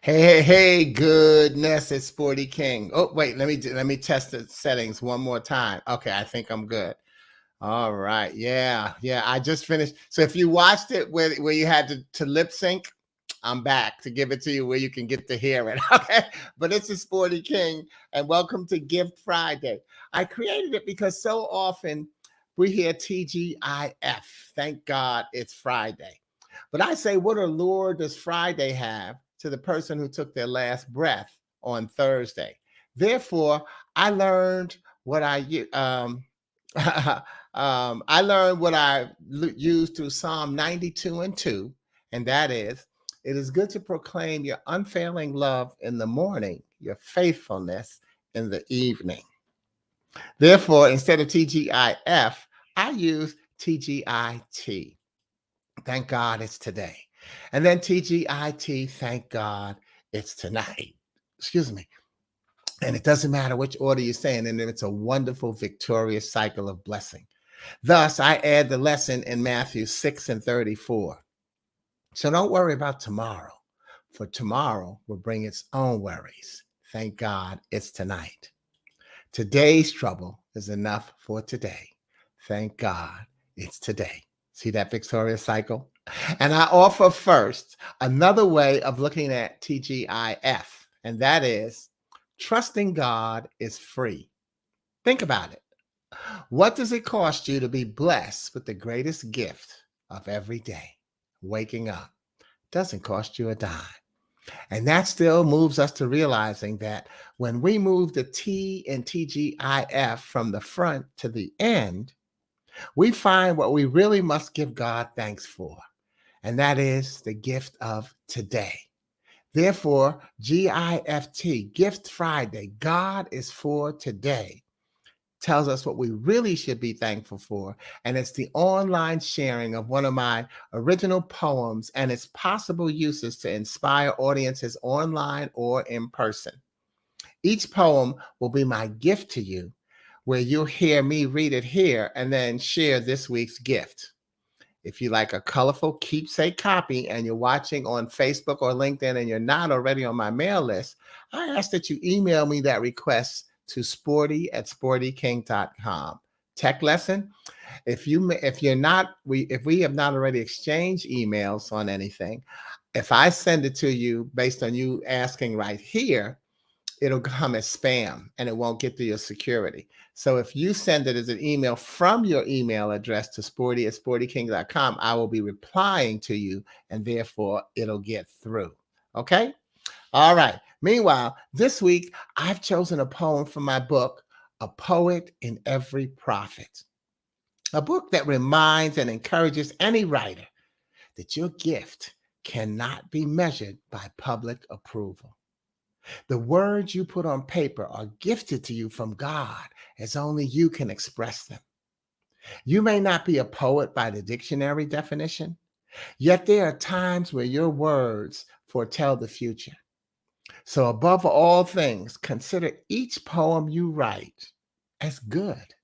Hey, goodness, it's Sporty King. Oh, wait, let me test the settings one more time. Okay, I think I'm good. All right. Yeah. I just finished. So if you watched it where you had to lip sync, I'm back to give it to you where you can get to hear it. Okay. But it's a Sporty King, and welcome to Gift Friday. I created it because so often we hear TGIF. Thank God it's Friday. But I say, what allure does Friday have to the person who took their last breath on Thursday? Therefore, I learned what I learned what I used through Psalm 92 and 2, and that is, it is good to proclaim your unfailing love in the morning, your faithfulness in the evening. Therefore, instead of TGIF, I use TGIT. Thank God it's today. And then TGIT, thank God it's tonight. Excuse me. And it doesn't matter which order you're saying, and it's a wonderful, victorious cycle of blessing. Thus, I add the lesson in Matthew 6 and 34. So don't worry about tomorrow, for tomorrow will bring its own worries. Thank God it's tonight. Today's trouble is enough for today. Thank God it's today. See that victorious cycle? And I offer first another way of looking at TGIF, and that is trusting God is free. Think about it. What does it cost you to be blessed with the greatest gift of every day? Waking up doesn't cost you a dime. And that still moves us to realizing that when we move the T in TGIF from the front to the end, we find what we really must give God thanks for, and that is the gift of today. Therefore, GIFT, Gift Friday, God is for today, tells us what we really should be thankful for. And it's the online sharing of one of my original poems and its possible uses to inspire audiences online or in person. Each poem will be my gift to you, where you'll hear me read it here and then share this week's gift. If you like a colorful keepsake copy and you're watching on Facebook or LinkedIn and you're not already on my mail list, I ask that you email me that request to sporty@sportyking.com. Tech lesson. If we have not already exchanged emails on anything, if I send it to you based on you asking right here, it'll come as spam and it won't get to your security. So if you send it as an email from your email address to sporty@sportyking.com, I will be replying to you, and therefore it'll get through. Okay? All right. Meanwhile, this week I've chosen a poem from my book, A Poet in Every Prophet, a book that reminds and encourages any writer that your gift cannot be measured by public approval. The words you put on paper are gifted to you from God as only you can express them. You may not be a poet by the dictionary definition, yet there are times where your words foretell the future. So, above all things, consider each poem you write as good,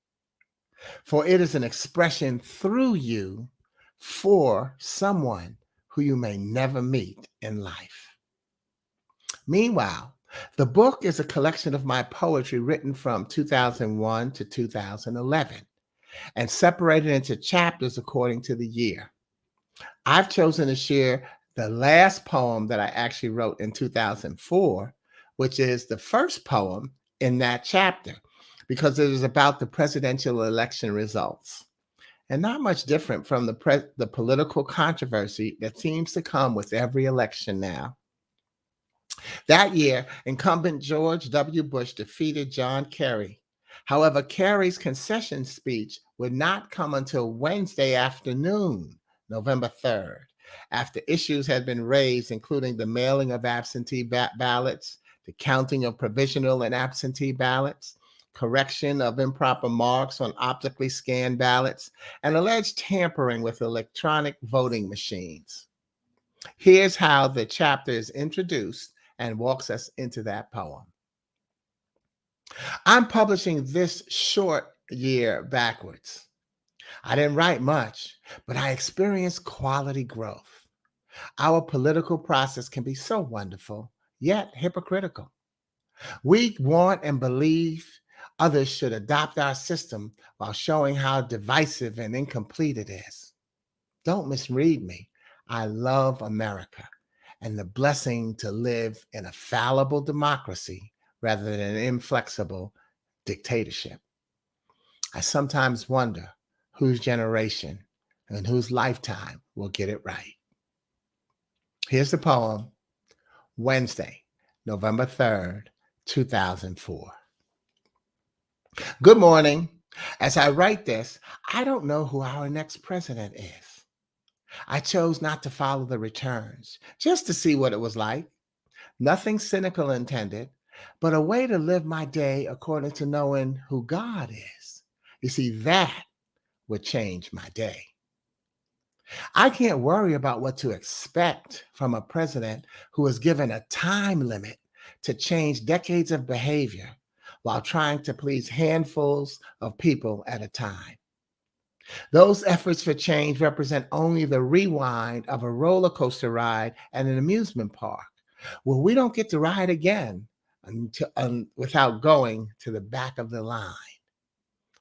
for it is an expression through you for someone who you may never meet in life. Meanwhile, the book is a collection of my poetry written from 2001 to 2011 and separated into chapters according to the year. I've chosen to share the last poem that I actually wrote in 2004, which is the first poem in that chapter, because it is about the presidential election results. And not much different from the political controversy that seems to come with every election now. That year, incumbent George W. Bush defeated John Kerry. However, Kerry's concession speech would not come until Wednesday afternoon, November 3rd, after issues had been raised, including the mailing of absentee ballots, the counting of provisional and absentee ballots, correction of improper marks on optically scanned ballots, and alleged tampering with electronic voting machines. Here's how the chapter is introduced and walks us into that poem. I'm publishing this short year backwards. I didn't write much, but I experienced quality growth. Our political process can be so wonderful, yet hypocritical. We want and believe others should adopt our system while showing how divisive and incomplete it is. Don't misread me. I love America and the blessing to live in a fallible democracy rather than an inflexible dictatorship. I sometimes wonder whose generation and whose lifetime will get it right. Here's the poem, Wednesday, November 3rd, 2004. Good morning. As I write this, I don't know who our next president is. I chose not to follow the returns, just to see what it was like. Nothing cynical intended, but a way to live my day according to knowing who God is. You see, that would change my day. I can't worry about what to expect from a president who is given a time limit to change decades of behavior while trying to please handfuls of people at a time. Those efforts for change represent only the rewind of a roller coaster ride at an amusement park, where we don't get to ride again without going to the back of the line.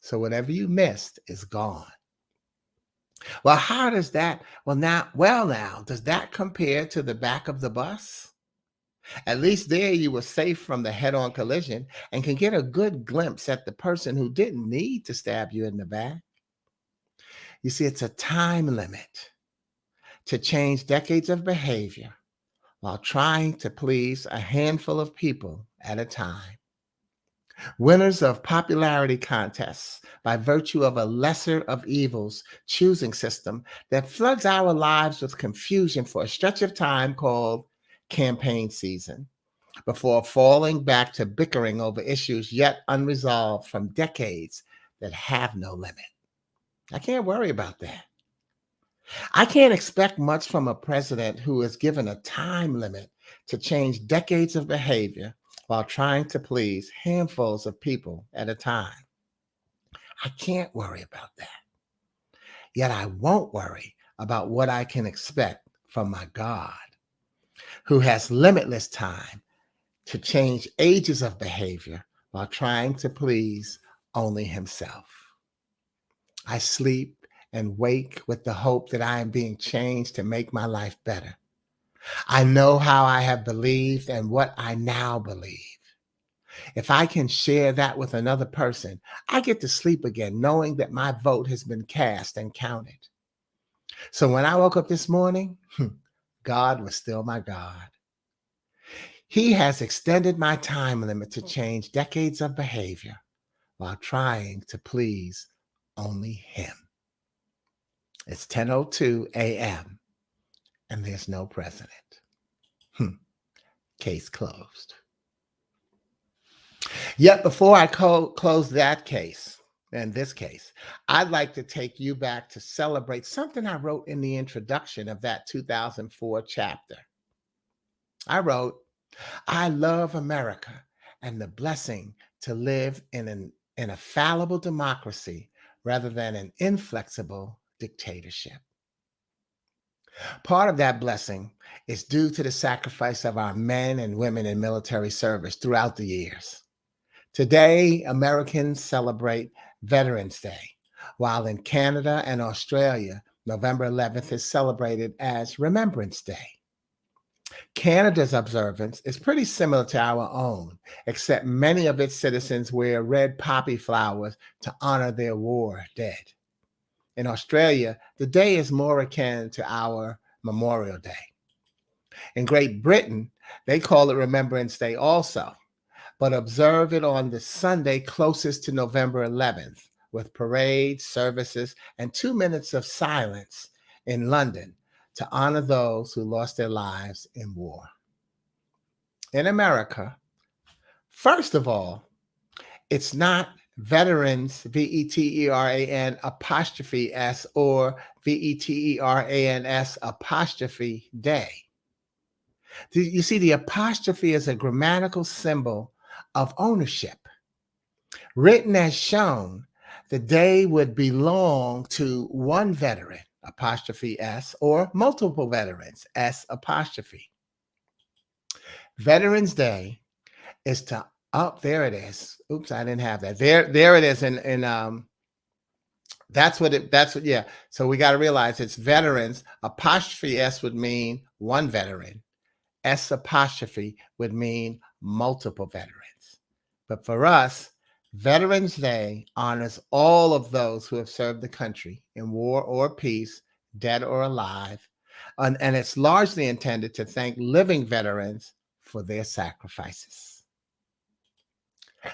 So whatever you missed is gone. Well, how does that, now, does that compare to the back of the bus? At least there you were safe from the head on collision and can get a good glimpse at the person who didn't need to stab you in the back. You see, it's a time limit to change decades of behavior while trying to please a handful of people at a time. Winners of popularity contests by virtue of a lesser of evils choosing system that floods our lives with confusion for a stretch of time called campaign season, before falling back to bickering over issues yet unresolved from decades that have no limit. I can't worry about that. I can't expect much from a president who is given a time limit to change decades of behavior while trying to please handfuls of people at a time. I can't worry about that. Yet I won't worry about what I can expect from my God, who has limitless time to change ages of behavior while trying to please only himself. I sleep and wake with the hope that I am being changed to make my life better. I know how I have believed and what I now believe. If I can share that with another person, I get to sleep again knowing that my vote has been cast and counted. So when I woke up this morning, God was still my God. He has extended my time limit to change decades of behavior while trying to please only him. It's 10:02 a.m. and there's no president. Case closed. Yet before I close that case and this case, I'd like to take you back to celebrate something I wrote in the introduction of that 2004 chapter. I wrote, I love America and the blessing to live in a fallible democracy rather than an inflexible dictatorship. Part of that blessing is due to the sacrifice of our men and women in military service throughout the years. Today, Americans celebrate Veterans Day, while in Canada and Australia, November 11th is celebrated as Remembrance Day. Canada's observance is pretty similar to our own, except many of its citizens wear red poppy flowers to honor their war dead. In Australia, the day is more akin to our Memorial Day. In Great Britain, they call it Remembrance Day also, but observe it on the Sunday closest to November 11th, with parades, services, and 2 minutes of silence in London to honor those who lost their lives in war. In America, first of all, it's not veterans, VETERAN apostrophe S or VETERANS apostrophe day. You see, the apostrophe is a grammatical symbol of ownership. Written as shown, the day would belong to one veteran, apostrophe S, or multiple veterans, S apostrophe. Veterans Day is to there it is. Oops, I didn't have that. There it is. And that's what yeah. So we got to realize it's veterans. Apostrophe S would mean one veteran. S apostrophe would mean multiple veterans. But for us, Veterans Day honors all of those who have served the country in war or peace, dead or alive. And it's largely intended to thank living veterans for their sacrifices.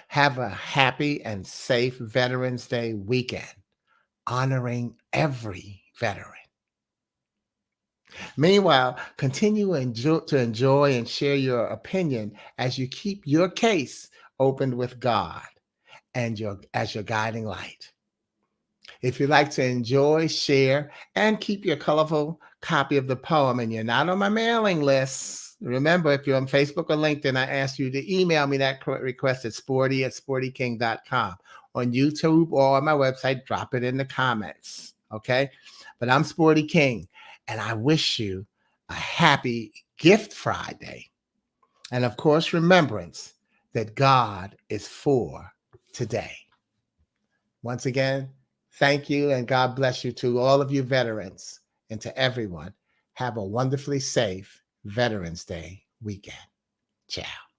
Have a happy and safe Veterans Day weekend, honoring every veteran. Meanwhile, continue to enjoy and share your opinion as you keep your case opened with God and as your guiding light. If you'd like to enjoy, share, and keep your colorful copy of the poem and you're not on my mailing list, remember, if you're on Facebook or LinkedIn, I ask you to email me that request at sporty@sportyking.com. On YouTube or on my website, drop it in the comments, okay? But I'm Sporty King, and I wish you a happy Gift Friday. And of course, remembrance that God is for today. Once again, thank you and God bless you to all of you veterans and to everyone. Have a wonderfully safe Veterans Day weekend. Ciao.